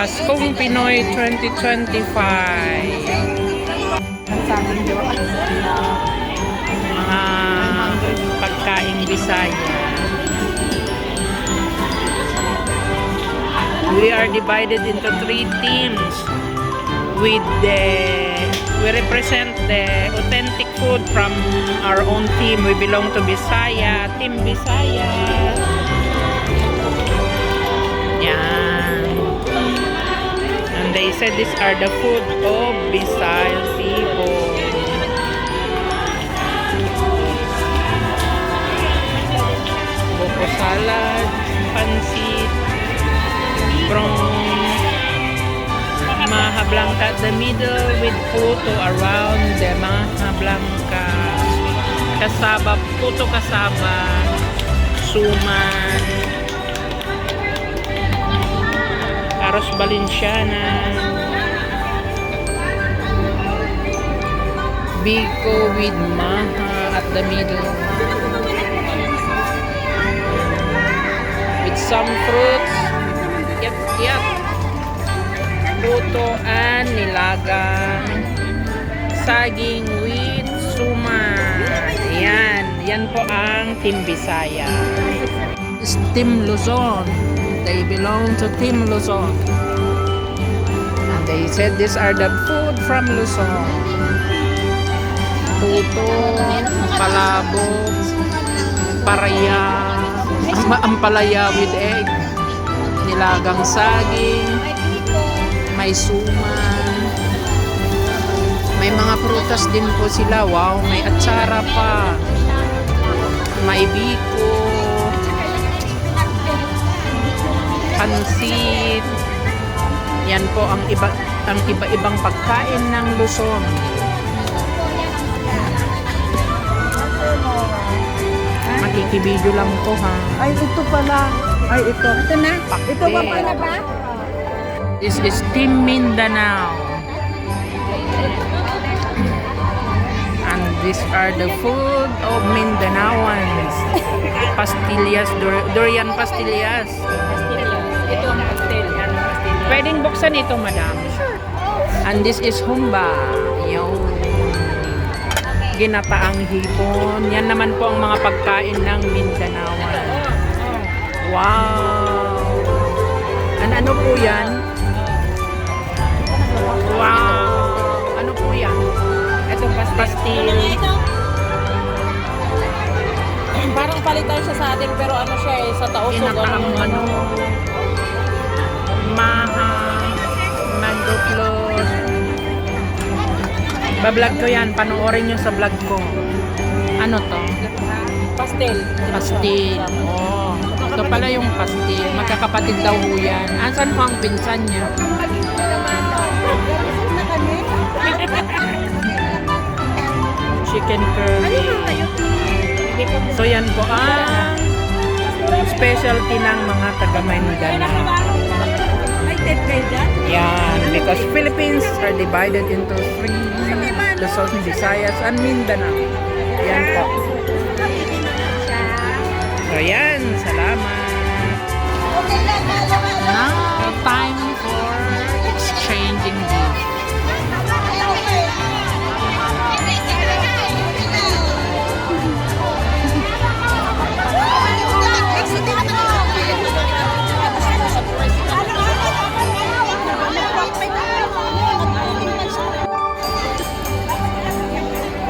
Paskong Pinoy 2025. Mga pagkaing Bisaya. We are divided into 3 teams. We represent the authentic food from our own team. We belong to Bisaya, Team Bisaya. Yan. And they said these are the food of Bisayan people. Buko salad, pansit, from Maha Blanca at the middle with puto around the Maha Blanca. Kasaba, puto kasaba, suman, arroz Valenciana, biko with maha at the middle, with some fruits, yep, puto and nilaga, saging with suman. Yan po ang Team Bisaya. It's Team Luzon. They belong to Team Luzon. And they said these are the food from Luzon. Puto, palabok, paraya, ampalaya with egg, nilagang saging, may suman, may mga prutas din po sila. Wow, may atsara pa, may biko, pansit. Yan po ang iba-ibang pagkain ng Luzon. Makikibidyo lang po ha. Ay, ito pala. Ay, ito. Ito na? Pakte. Ito ba pala ba? This is Team Mindanao. And these are the food of Mindanaoans. Pastillas, durian pastillas. Ito ang pastel. Pwedeng buksan ito, madam. And this is humba. Yung ginataang hipon. Yan naman po ang mga pagkain ng Mindanaoan. Wow! Ano po yan? Wow! Ano po yan? Ito pastel. Parang palitan siya sa atin pero ano siya eh, sa tausog. Ginataang maha, mango float. Bablog ko yan. Panoorin nyo sa vlog ko. Ano to? Pastel. Pastil. Oh. Ito pala yung pastil. Magkakapatid daw ho yan. Asan po ang pinsan niya? Chicken curry. So yan po ang specialty ng mga taga-Mindanao. Yan. Because Philippines are divided into 3. Luzon, Visayas, and Mindanao. Yan po. So yan. Salamat. Now, time for exchanging gifts.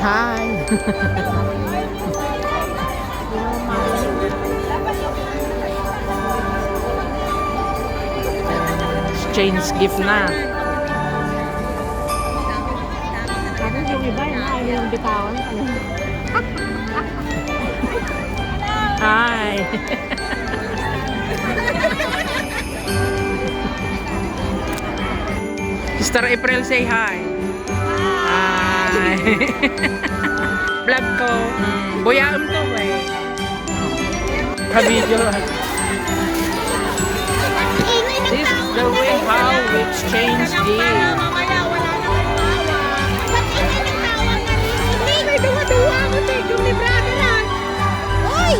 Hi! Exchange gift na. Parang yung iba, ayaw yung bitawan. Hi! Sister April, say hi! Hi! Vlog ko. Buyaam to eh. Ka-video lang. This is the way how we exchange gifts. May duwa-duwa ako, yung librado na. Oy!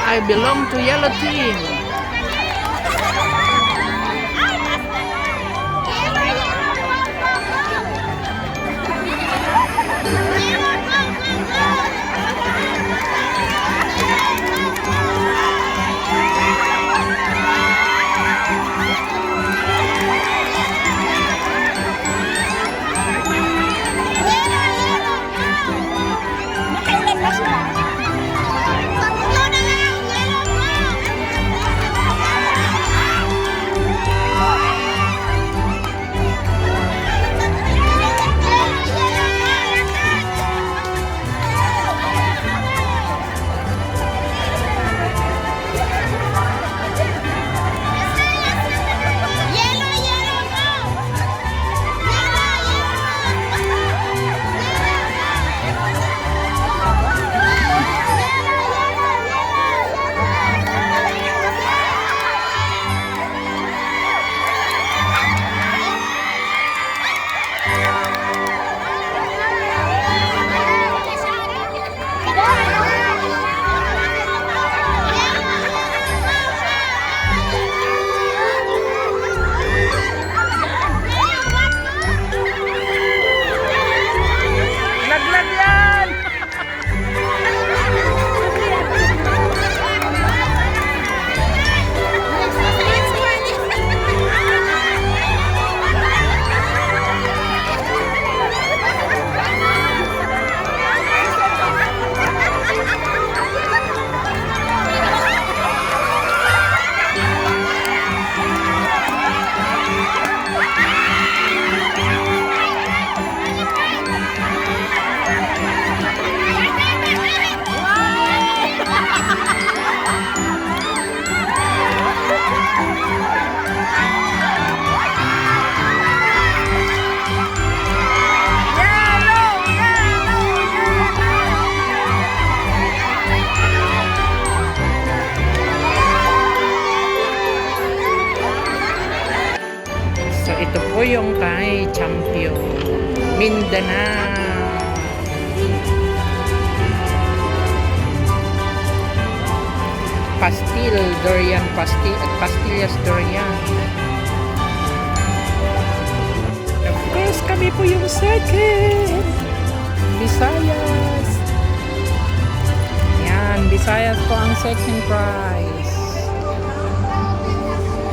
I belong to yellow team. Laglag yan! So ito po yung kay Champion Mindanao. Pastil Durian Pastillas Durian. Of course, kami po yung second. Visayas. Yan, Visayas po ang second prize.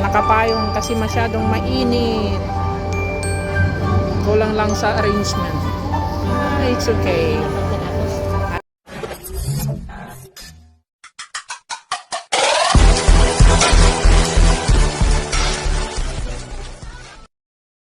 Nakapayong kasi masyadong mainit. Kulang lang sa arrangement. It's okay.